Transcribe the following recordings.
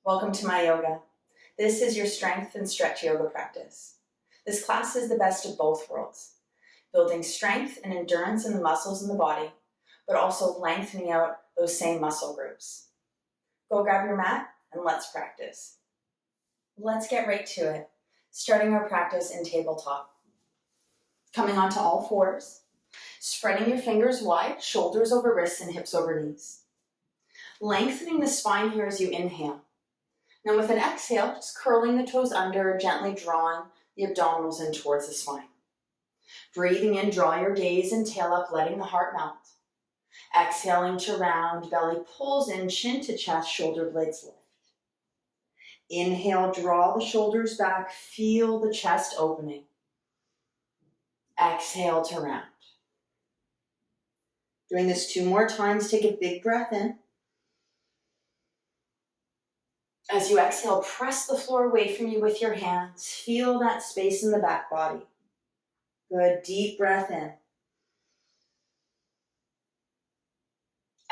Welcome to my yoga. This is your strength and stretch yoga practice. This class is the best of both worlds, building strength and endurance in the muscles in the body, but also lengthening out those same muscle groups. Go grab your mat and let's practice. Let's get right to it, starting our practice in tabletop. Coming onto all fours, spreading your fingers wide, shoulders over wrists and hips over knees. Lengthening the spine here as you inhale. Now with an exhale, just curling the toes under, gently drawing the abdominals in towards the spine. Breathing in, draw your gaze and tail up, letting the heart melt. Exhaling to round, belly pulls in, chin to chest, shoulder blades lift. Inhale, draw the shoulders back, feel the chest opening. Exhale to round. Doing this 2 more times, take a big breath in. As you exhale, press the floor away from you with your hands. Feel that space in the back body. Good, deep breath in.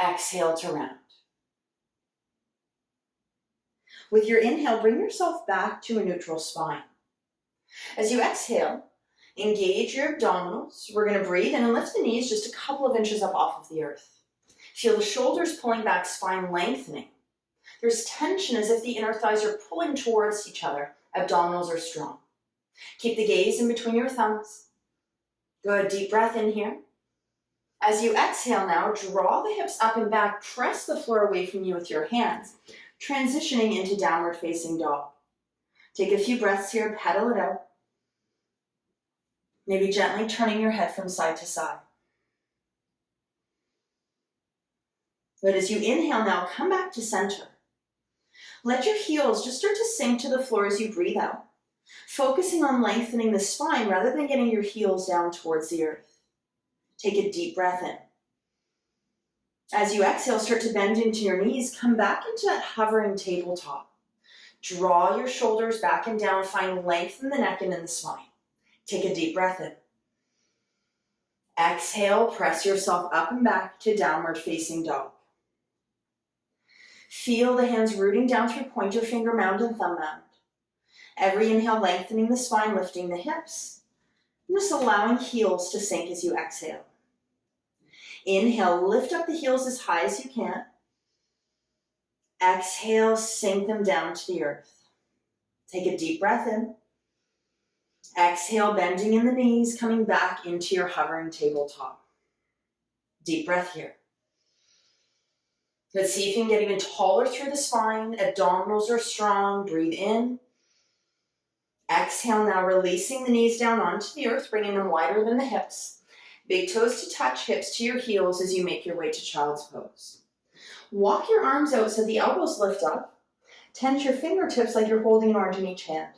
Exhale to round. With your inhale, bring yourself back to a neutral spine. As you exhale, engage your abdominals. We're going to breathe in and lift the knees just a couple of inches up off of the earth. Feel the shoulders pulling back, spine lengthening. There's tension as if the inner thighs are pulling towards each other. Abdominals are strong. Keep the gaze in between your thumbs. Good, deep breath in here. As you exhale now, draw the hips up and back. Press the floor away from you with your hands, transitioning into downward facing dog. Take a few breaths here, pedal it out. Maybe gently turning your head from side to side. Good, as you inhale now, come back to center. Let your heels just start to sink to the floor as you breathe out, focusing on lengthening the spine rather than getting your heels down towards the earth. Take a deep breath in. As you exhale, start to bend into your knees. Come back into that hovering tabletop. Draw your shoulders back and down. Find length in the neck and in the spine. Take a deep breath in. Exhale, press yourself up and back to downward facing dog. Feel the hands rooting down through pointer finger mound and thumb mound. Every inhale, lengthening the spine, lifting the hips. And just allowing heels to sink as you exhale. Inhale, lift up the heels as high as you can. Exhale, sink them down to the earth. Take a deep breath in. Exhale, bending in the knees, coming back into your hovering tabletop. Deep breath here. Let's see if you can get even taller through the spine. Abdominals are strong. Breathe in. Exhale now, releasing the knees down onto the earth, bringing them wider than the hips. Big toes to touch, hips to your heels as you make your way to child's pose. Walk your arms out so the elbows lift up. Tense your fingertips like you're holding an orange in each hand.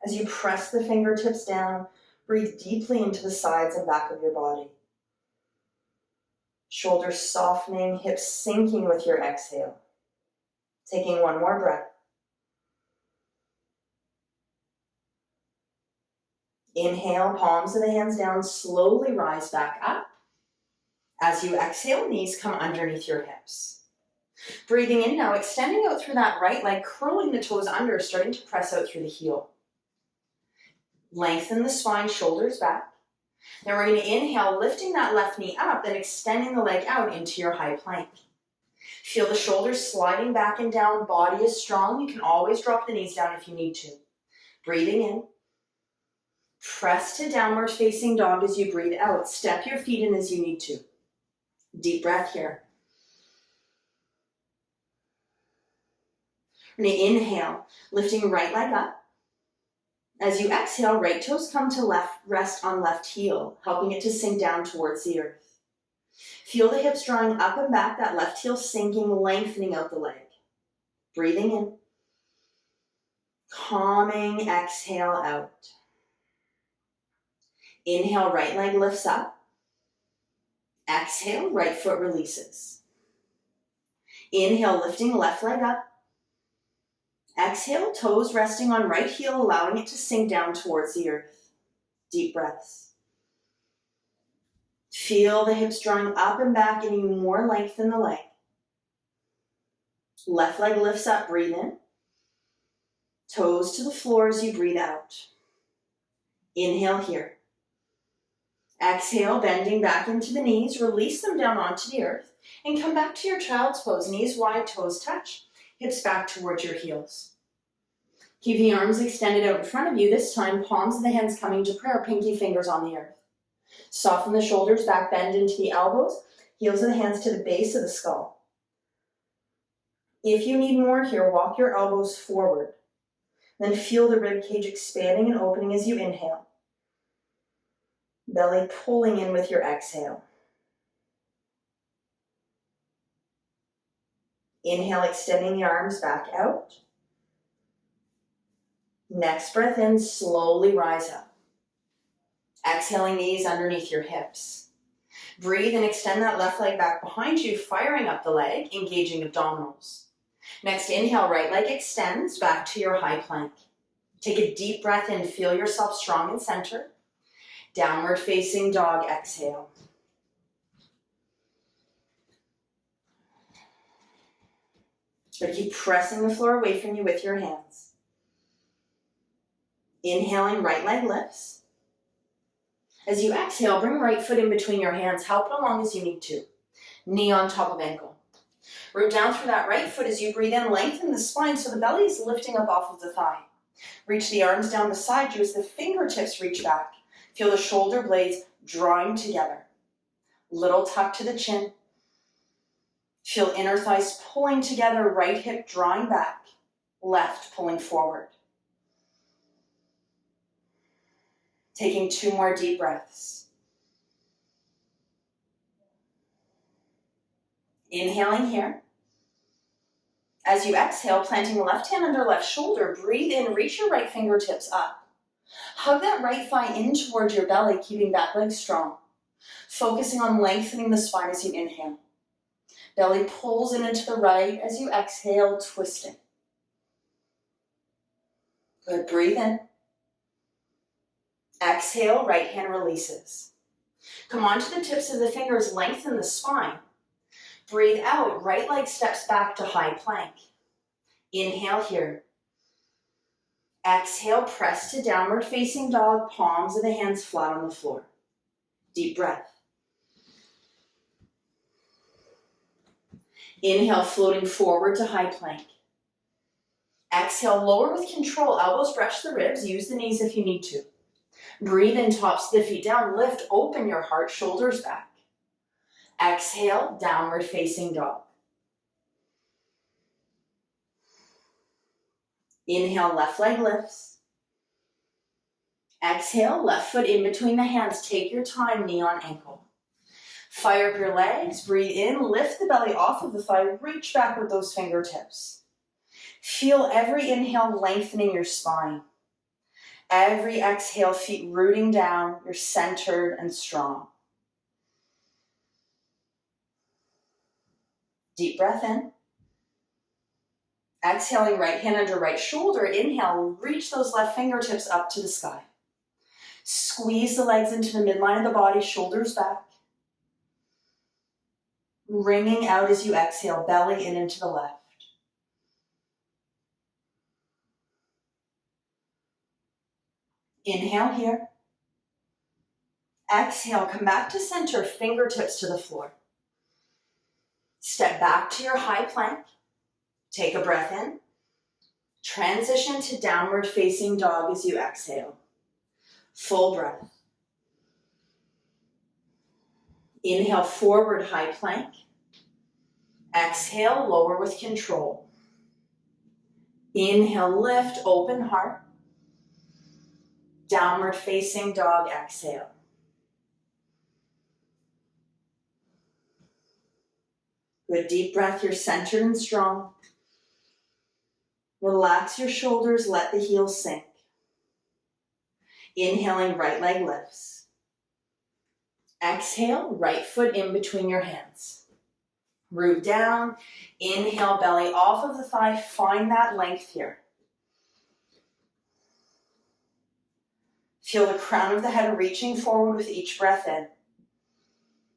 As you press the fingertips down, breathe deeply into the sides and back of your body. Shoulders softening, hips sinking with your exhale. Taking 1 more breath. Inhale, palms of the hands down, slowly rise back up. As you exhale, knees come underneath your hips. Breathing in now, extending out through that right leg, curling the toes under, starting to press out through the heel. Lengthen the spine, shoulders back. Now we're going to inhale, lifting that left knee up, then extending the leg out into your high plank. Feel the shoulders sliding back and down, body is strong. You can always drop the knees down if you need to. Breathing in. Press to downward facing dog as you breathe out. Step your feet in as you need to. Deep breath here. We're going to inhale, lifting right leg up. As you exhale, right toes come to left, rest on left heel, helping it to sink down towards the earth. Feel the hips drawing up and back, that left heel sinking, lengthening out the leg. Breathing in. Calming, exhale out. Inhale, right leg lifts up. Exhale, right foot releases. Inhale, lifting left leg up. Exhale, toes resting on right heel, allowing it to sink down towards the earth. Deep breaths. Feel the hips drawing up and back, giving you more length in the leg. Left leg lifts up, breathe in. Toes to the floor as you breathe out. Inhale here. Exhale, bending back into the knees, release them down onto the earth, and come back to your child's pose. Knees wide, toes touch, hips back towards your heels. Keep the arms extended out in front of you, this time palms of the hands coming to prayer, pinky fingers on the earth. Soften the shoulders back, bend into the elbows, heels of the hands to the base of the skull. If you need more here, walk your elbows forward. Then feel the rib cage expanding and opening as you inhale. Belly pulling in with your exhale. Inhale, extending the arms back out. Next breath in, slowly rise up. Exhaling, knees underneath your hips. Breathe and extend that left leg back behind you, firing up the leg, engaging abdominals. Next, inhale, right leg extends back to your high plank. Take a deep breath in, feel yourself strong and centered. Downward facing dog, exhale. But keep pressing the floor away from you with your hands. Inhaling, right leg lifts. As you exhale, bring right foot in between your hands. Help it along as you need to. Knee on top of ankle. Root down through that right foot as you breathe in. Lengthen the spine so the belly is lifting up off of the thigh. Reach the arms down beside you as the fingertips reach back. Feel the shoulder blades drawing together. Little tuck to the chin. Feel inner thighs pulling together, right hip drawing back, left pulling forward. Taking 2 more deep breaths. Inhaling here. As you exhale, planting the left hand under left shoulder, breathe in, reach your right fingertips up. Hug that right thigh in towards your belly, keeping back leg strong. Focusing on lengthening the spine as you inhale. Belly pulls in into the right as you exhale, twisting. Good, breathe in. Exhale, right hand releases. Come onto the tips of the fingers, lengthen the spine. Breathe out, right leg steps back to high plank. Inhale here. Exhale, press to downward facing dog, palms of the hands flat on the floor. Deep breath. Inhale, floating forward to high plank. Exhale, lower with control, elbows brush the ribs, use the knees if you need to. Breathe in, tops of the feet down, lift, open your heart, shoulders back. Exhale, downward facing dog. Inhale, left leg lifts. Exhale, left foot in between the hands, take your time, knee on ankle. Fire up your legs, breathe in, lift the belly off of the thigh, reach back with those fingertips. Feel every inhale lengthening your spine. Every exhale, feet rooting down, you're centered and strong. Deep breath in. Exhaling, right hand under right shoulder. Inhale, reach those left fingertips up to the sky. Squeeze the legs into the midline of the body, shoulders back. Wringing out as you exhale, belly in into the left. Inhale here. Exhale, come back to center, fingertips to the floor. Step back to your high plank. Take a breath in. Transition to downward facing dog as you exhale. Full breath. Inhale, forward high plank. Exhale, lower with control. Inhale, lift, open heart. Downward facing dog, exhale. Good, deep breath, you're centered and strong. Relax your shoulders, let the heels sink. Inhaling, right leg lifts. Exhale, right foot in between your hands. Root down, inhale, belly off of the thigh, find that length here. Feel the crown of the head reaching forward with each breath in.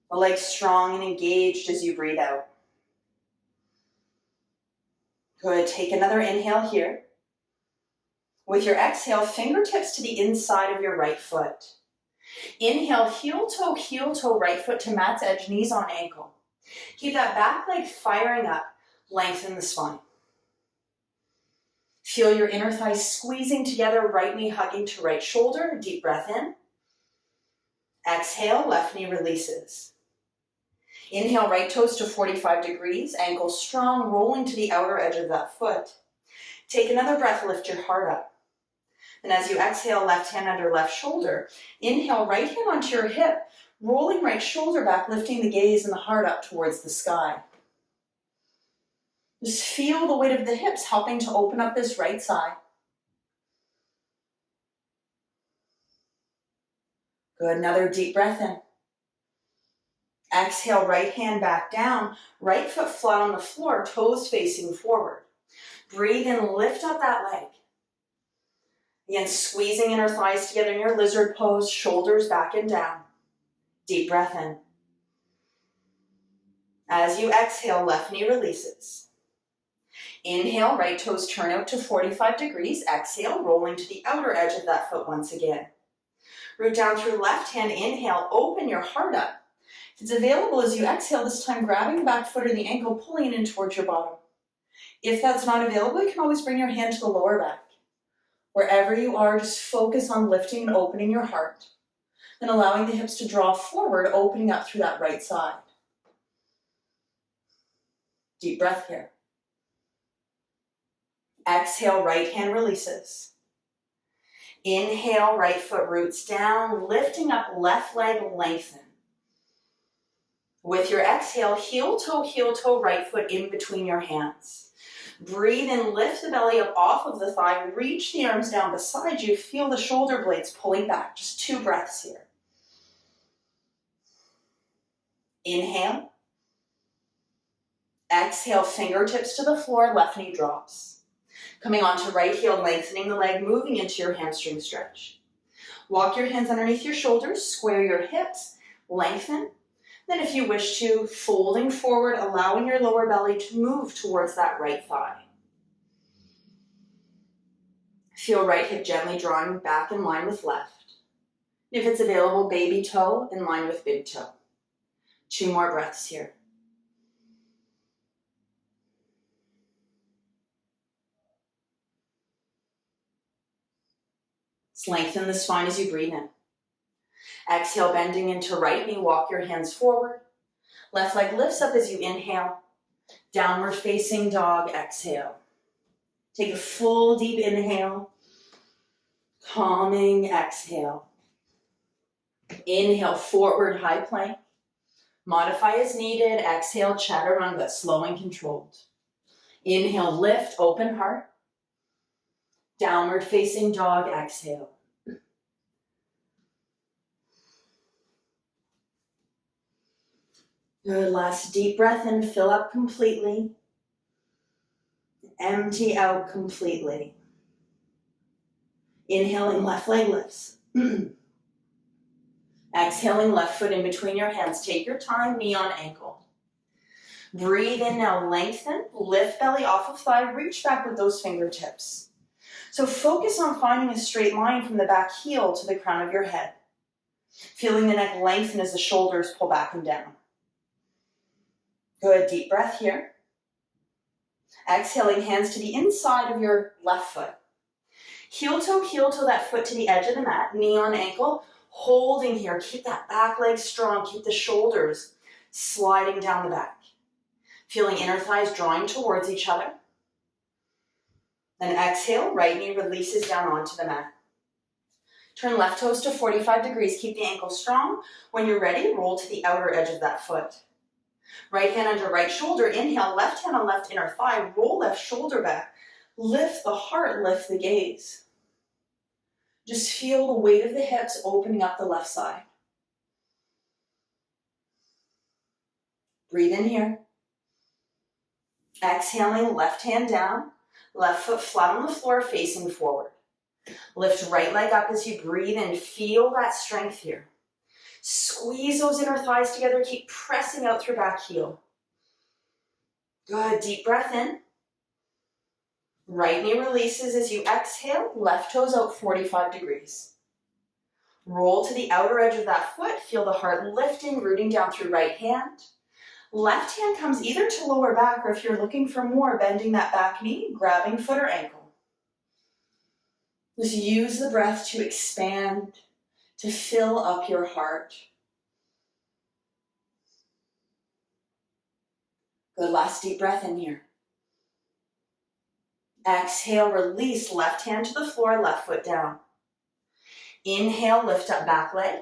The legs strong and engaged as you breathe out. Good, take another inhale here. With your exhale, fingertips to the inside of your right foot. Inhale, heel toe, right foot to mat's edge, knees on ankle. Keep that back leg firing up, lengthen the spine. Feel your inner thighs squeezing together, right knee hugging to right shoulder, deep breath in. Exhale, left knee releases. Inhale, right toes to 45 degrees, ankles strong, rolling to the outer edge of that foot. Take another breath, lift your heart up. And as you exhale, left hand under left shoulder, inhale, right hand onto your hip, rolling right shoulder back, lifting the gaze and the heart up towards the sky. Just feel the weight of the hips helping to open up this right side. Good, another deep breath in. Exhale, right hand back down, right foot flat on the floor, toes facing forward. Breathe in, lift up that leg. Again, squeezing inner thighs together in your lizard pose, shoulders back and down. Deep breath in. As you exhale, left knee releases. Inhale, right toes turn out to 45 degrees. Exhale, rolling to the outer edge of that foot once again. Root down through left hand, inhale, open your heart up. If it's available as you exhale, this time grabbing the back foot or the ankle, pulling it in towards your bottom. If that's not available, you can always bring your hand to the lower back. Wherever you are, just focus on lifting and opening your heart and allowing the hips to draw forward, opening up through that right side. Deep breath here. Exhale, right hand releases. Inhale, right foot roots down, lifting up left leg, lengthen. With your exhale, heel toe, right foot in between your hands. Breathe in, lift the belly up off of the thigh, reach the arms down beside you, feel the shoulder blades pulling back. Just 2 breaths here. Inhale. Exhale, fingertips to the floor, left knee drops. Coming onto right heel, lengthening the leg, moving into your hamstring stretch. Walk your hands underneath your shoulders, square your hips, lengthen. Then if you wish to, folding forward, allowing your lower belly to move towards that right thigh. Feel right hip gently drawing back in line with left. If it's available, baby toe in line with big toe. 2 more breaths here. Just lengthen the spine as you breathe in. Exhale, bending into right knee, walk your hands forward. Left leg lifts up as you inhale. Downward facing dog, exhale. Take a full deep inhale. Calming exhale. Inhale, forward high plank. Modify as needed. Exhale, chaturanga, slow and controlled. Inhale, lift, open heart. Downward facing dog, exhale. Good, last deep breath in, fill up completely. Empty out completely. Inhaling, left leg lifts. Exhaling, left foot in between your hands. Take your time, knee on ankle. Breathe in now, lengthen, lift belly off of thigh, reach back with those fingertips. So focus on finding a straight line from the back heel to the crown of your head. Feeling the neck lengthen as the shoulders pull back and down. Good, deep breath here. Exhaling, hands to the inside of your left foot. Heel toe, that foot to the edge of the mat, knee on ankle, holding here. Keep that back leg strong, keep the shoulders sliding down the back. Feeling inner thighs drawing towards each other. Then exhale, right knee releases down onto the mat. Turn left toes to 45 degrees, keep the ankle strong. When you're ready, roll to the outer edge of that foot. Right hand under right shoulder, inhale, left hand on left inner thigh, roll left shoulder back. Lift the heart, lift the gaze. Just feel the weight of the hips opening up the left side. Breathe in here. Exhaling, left hand down, left foot flat on the floor, facing forward. Lift right leg up as you breathe in. Feel that strength here. Squeeze those inner thighs together. Keep pressing out through back heel. Good. Deep breath in. Right knee releases as you exhale, left toes out 45 degrees. Roll to the outer edge of that foot, feel the heart lifting, rooting down through right hand. Left hand comes either to lower back, or if you're looking for more, bending that back knee, grabbing foot or ankle. Just use the breath to expand, to fill up your heart. Good, last deep breath in here. Exhale, release, left hand to the floor, left foot down. Inhale, lift up back leg.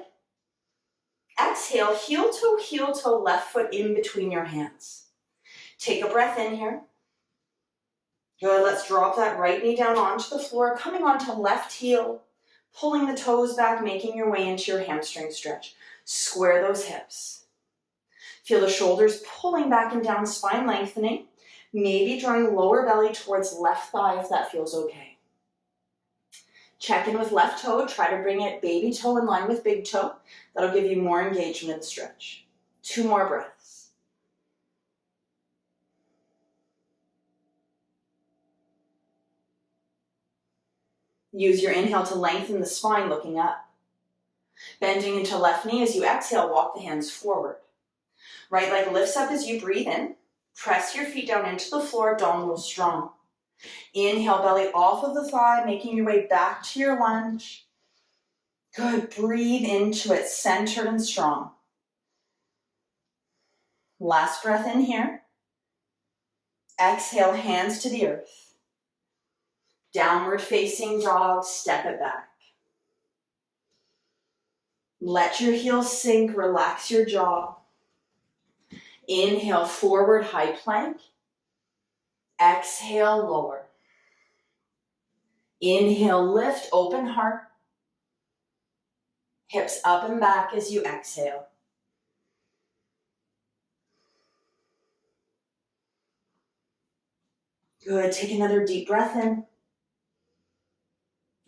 Exhale, heel toe, left foot in between your hands. Take a breath in here. Good, let's drop that right knee down onto the floor, coming onto left heel, pulling the toes back, making your way into your hamstring stretch. Square those hips. Feel the shoulders pulling back and down, spine lengthening. Maybe drawing lower belly towards left thigh if that feels okay. Check in with left toe, try to bring it baby toe in line with big toe. That'll give you more engagement in the stretch. 2 more breaths. Use your inhale to lengthen the spine, looking up. Bending into left knee as you exhale, walk the hands forward. Right leg lifts up as you breathe in. Press your feet down into the floor, abdominals strong. Inhale, belly off of the thigh, making your way back to your lunge. Good, breathe into it, centered and strong. Last breath in here. Exhale, hands to the earth. Downward facing dog, step it back. Let your heels sink, relax your jaw. Inhale, forward high plank. Exhale, lower. Inhale, lift, open heart. Hips up and back as you exhale. Good, take another deep breath in.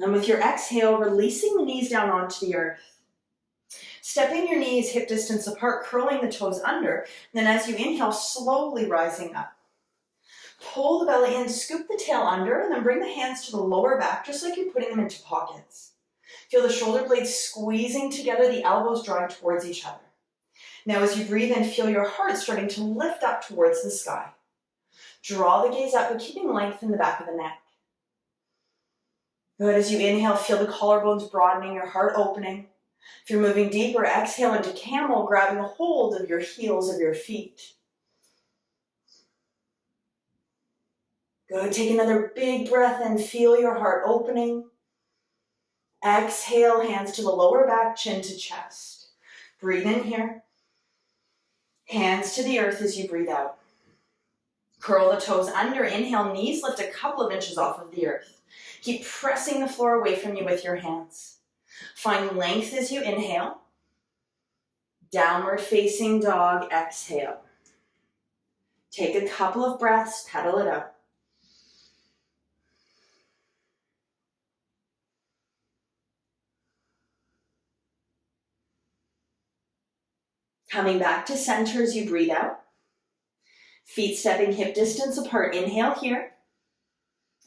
And with your exhale, releasing the knees down onto the earth. Stepping your knees hip distance apart, curling the toes under. Then as you inhale, slowly rising up. Pull the belly in, scoop the tail under, and then bring the hands to the lower back, just like you're putting them into pockets. Feel the shoulder blades squeezing together, the elbows drawing towards each other. Now as you breathe in, feel your heart starting to lift up towards the sky. Draw the gaze up, but keeping length in the back of the neck. Good, as you inhale, feel the collarbones broadening, your heart opening. If you're moving deeper, exhale into camel, grabbing a hold of your heels of your feet. Good, take another big breath in, feel your heart opening. Exhale, hands to the lower back, chin to chest. Breathe in here. Hands to the earth as you breathe out. Curl the toes under, inhale, knees lift a couple of inches off of the earth. Keep pressing the floor away from you with your hands. Find length as you inhale. Downward facing dog, exhale. Take a couple of breaths, pedal it out. Coming back to center as you breathe out. Feet stepping hip distance apart. Inhale here.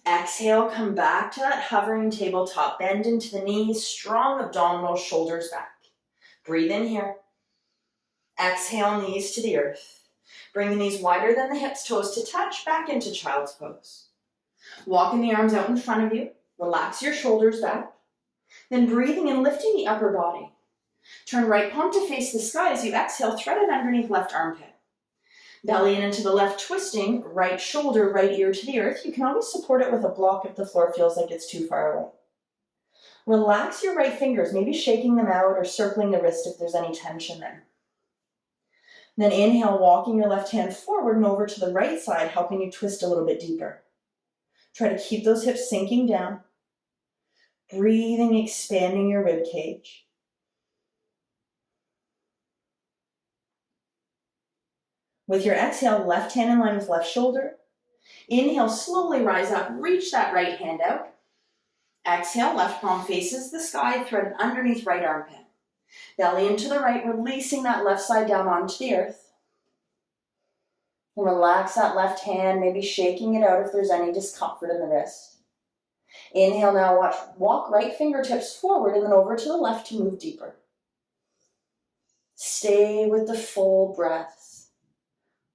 Exhale, come back to that hovering tabletop. Bend into the knees, strong abdominals, shoulders back. Breathe in here. Exhale, knees to the earth. Bring the knees wider than the hips, toes to touch, back into child's pose. Walking the arms out in front of you. Relax your shoulders back. Then breathing and lifting the upper body. Turn right palm to face the sky as you exhale, thread it underneath left armpit. Belly in into the left, twisting, right shoulder, right ear to the earth. You can always support it with a block if the floor feels like it's too far away. Relax your right fingers, maybe shaking them out or circling the wrist if there's any tension there. Then inhale, walking your left hand forward and over to the right side, helping you twist a little bit deeper. Try to keep those hips sinking down. Breathing, expanding your rib cage. With your exhale, left hand in line with left shoulder. Inhale, slowly rise up, reach that right hand out. Exhale, left palm faces the sky, thread underneath right armpit. Belly into the right, releasing that left side down onto the earth. And relax that left hand, maybe shaking it out if there's any discomfort in the wrist. Inhale now, walk right fingertips forward and then over to the left to move deeper. Stay with the full breaths.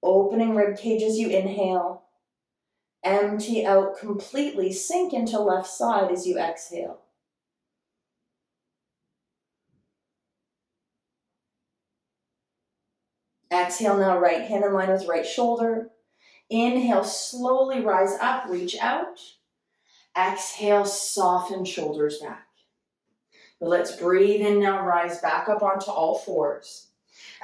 Opening rib cage as you inhale. Empty out completely, sink into left side as you exhale. Exhale now, right hand in line with right shoulder. Inhale, slowly rise up, reach out. Exhale, soften shoulders back. But let's breathe in now, rise back up onto all fours.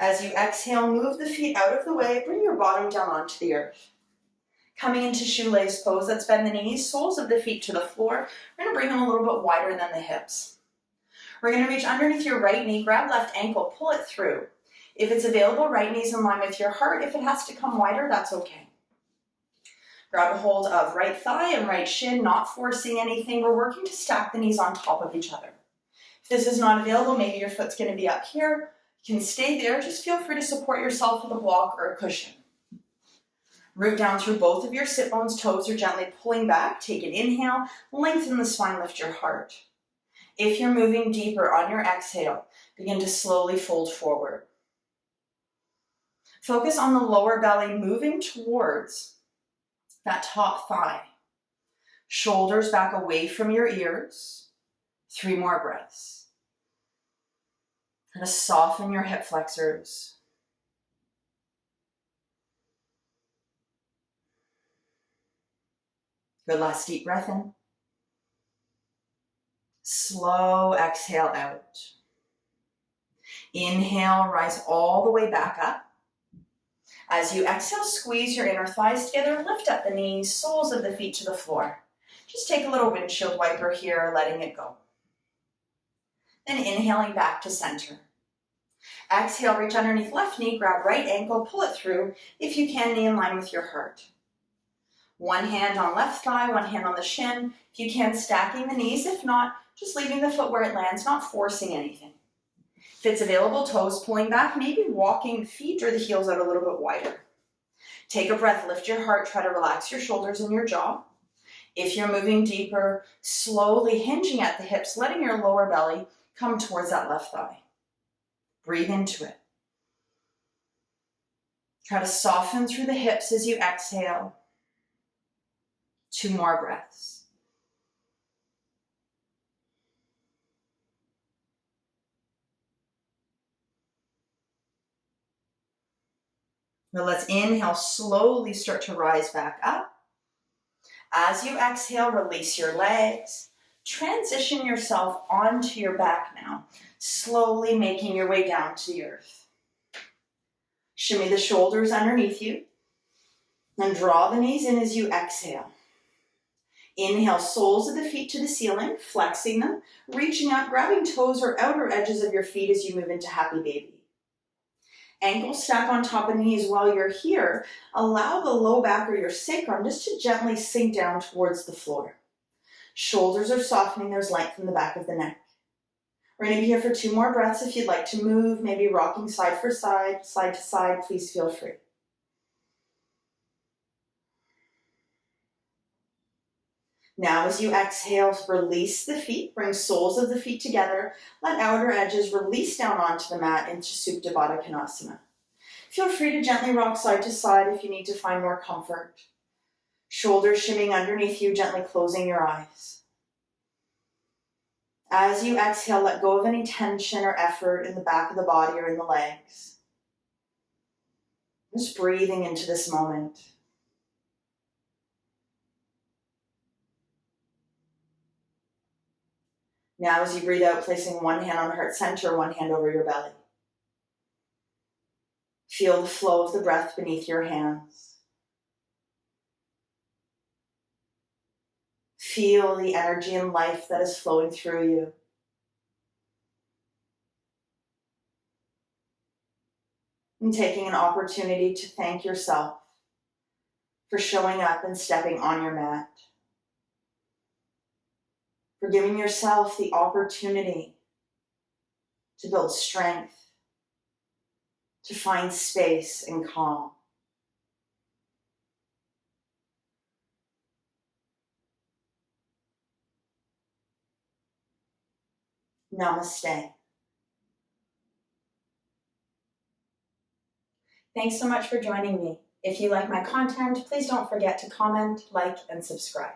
As you exhale, move the feet out of the way, bring your bottom down onto the earth. Coming into shoelace pose, let's bend the knees, soles of the feet to the floor. We're going to bring them a little bit wider than the hips. We're going to reach underneath your right knee, grab left ankle, pull it through. If it's available, right knee's in line with your heart. If it has to come wider, that's okay. Grab a hold of right thigh and right shin, not forcing anything. We're working to stack the knees on top of each other. If this is not available, maybe your foot's going to be up here. You can stay there. Just feel free to support yourself with a block or a cushion. Root down through both of your sit bones, toes are gently pulling back. Take an inhale, lengthen the spine, lift your heart. If you're moving deeper on your exhale, begin to slowly fold forward. Focus on the lower belly moving towards that top thigh. Shoulders back away from your ears. 3 more breaths. Try to soften your hip flexors. Good, last deep breath in. Slow exhale out. Inhale, rise all the way back up. As you exhale, squeeze your inner thighs together, lift up the knees, soles of the feet to the floor. Just take a little windshield wiper here, letting it go. Then inhaling back to center. Exhale, reach underneath left knee, grab right ankle, pull it through. If you can, knee in line with your heart. One hand on left thigh, one hand on the shin. If you can, stacking the knees. If not, just leaving the foot where it lands, not forcing anything. If it's available, toes pulling back, maybe walking feet or the heels out a little bit wider. Take a breath, lift your heart, try to relax your shoulders and your jaw. If you're moving deeper, slowly hinging at the hips, letting your lower belly come towards that left thigh. Breathe into it. Try to soften through the hips as you exhale. 2 more breaths. Now let's inhale, slowly start to rise back up. As you exhale, release your legs. Transition yourself onto your back now, slowly making your way down to the earth. Shimmy the shoulders underneath you, and draw the knees in as you exhale. Inhale, soles of the feet to the ceiling, flexing them, reaching up, grabbing toes or outer edges of your feet as you move into happy baby. Ankles stack on top of knees. While you're here, allow the low back or your sacrum just to gently sink down towards the floor. Shoulders are softening, there's length in the back of the neck. We're going to be here for 2 more breaths. If you'd like to move, maybe rocking side for side, side to side, please feel free. Now as you exhale, release the feet, bring soles of the feet together, let outer edges release down onto the mat into Supta Baddha Konasana. Feel free to gently rock side to side if you need to find more comfort. Shoulders shimmying underneath you, gently closing your eyes. As you exhale, let go of any tension or effort in the back of the body or in the legs. Just breathing into this moment. Now as you breathe out, placing one hand on heart center, one hand over your belly. Feel the flow of the breath beneath your hands. Feel the energy and life that is flowing through you. And taking an opportunity to thank yourself for showing up and stepping on your mat. For giving yourself the opportunity to build strength, to find space and calm. Namaste. Thanks so much for joining me. If you like my content, please don't forget to comment, like, and subscribe.